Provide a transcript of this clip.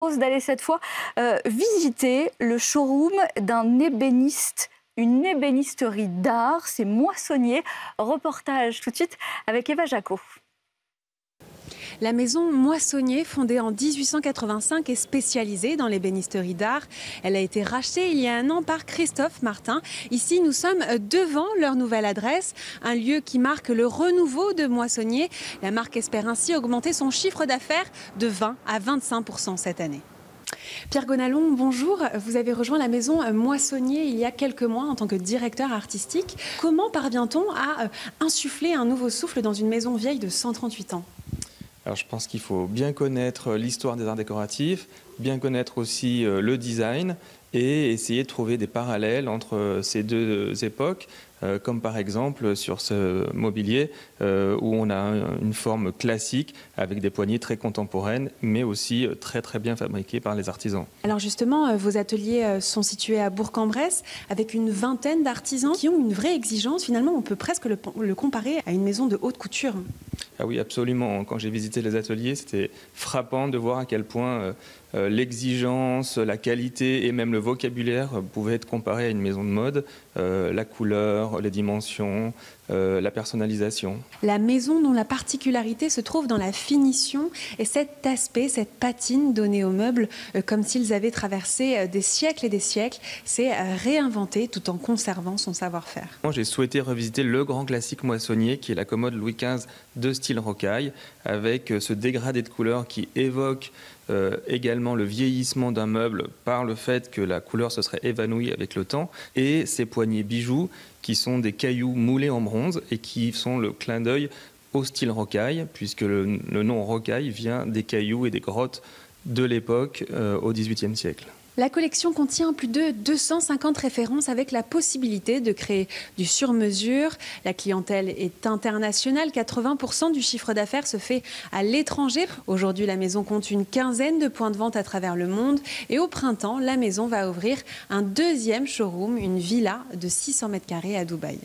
D'aller cette fois visiter le showroom d'un ébéniste, une ébénisterie d'art, c'est Moissonnier. Reportage tout de suite avec Eva Jacot. La maison Moissonnier, fondée en 1885, est spécialisée dans l'ébénisterie d'art. Elle a été rachetée il y a un an par Christophe Martin. Ici, nous sommes devant leur nouvelle adresse, un lieu qui marque le renouveau de Moissonnier. La marque espère ainsi augmenter son chiffre d'affaires de 20 à 25% cette année. Pierre Gonalon, bonjour. Vous avez rejoint la maison Moissonnier il y a quelques mois en tant que directeur artistique. Comment parvient-on à insuffler un nouveau souffle dans une maison vieille de 138 ans ? Alors je pense qu'il faut bien connaître l'histoire des arts décoratifs, bien connaître aussi le design et essayer de trouver des parallèles entre ces deux époques, comme par exemple sur ce mobilier où on a une forme classique avec des poignées très contemporaines, mais aussi très très bien fabriquées par les artisans. Alors justement, vos ateliers sont situés à Bourg-en-Bresse avec une vingtaine d'artisans qui ont une vraie exigence. Finalement, on peut presque le comparer à une maison de haute couture. Ah oui, absolument. Quand j'ai visité les ateliers, c'était frappant de voir à quel point l'exigence, la qualité et même le vocabulaire pouvaient être comparés à une maison de mode. La couleur, les dimensions, la personnalisation. La maison dont la particularité se trouve dans la finition et cet aspect, cette patine donnée aux meubles comme s'ils avaient traversé des siècles et des siècles, c'est réinventé tout en conservant son savoir-faire. J'ai souhaité revisiter le grand classique Moissonnier qui est la commode Louis XV de style rocaille avec ce dégradé de couleurs qui évoque également le vieillissement d'un meuble par le fait que la couleur se serait évanouie avec le temps et ces poignées bijoux qui sont des cailloux moulés en bronze et qui sont le clin d'œil au style rocaille puisque le nom rocaille vient des cailloux et des grottes de l'époque au XVIIIe siècle. La collection contient plus de 250 références avec la possibilité de créer du sur-mesure. La clientèle est internationale, 80% du chiffre d'affaires se fait à l'étranger. Aujourd'hui, la maison compte une quinzaine de points de vente à travers le monde. Et au printemps, la maison va ouvrir un deuxième showroom, une villa de 600 mètres carrés à Dubaï.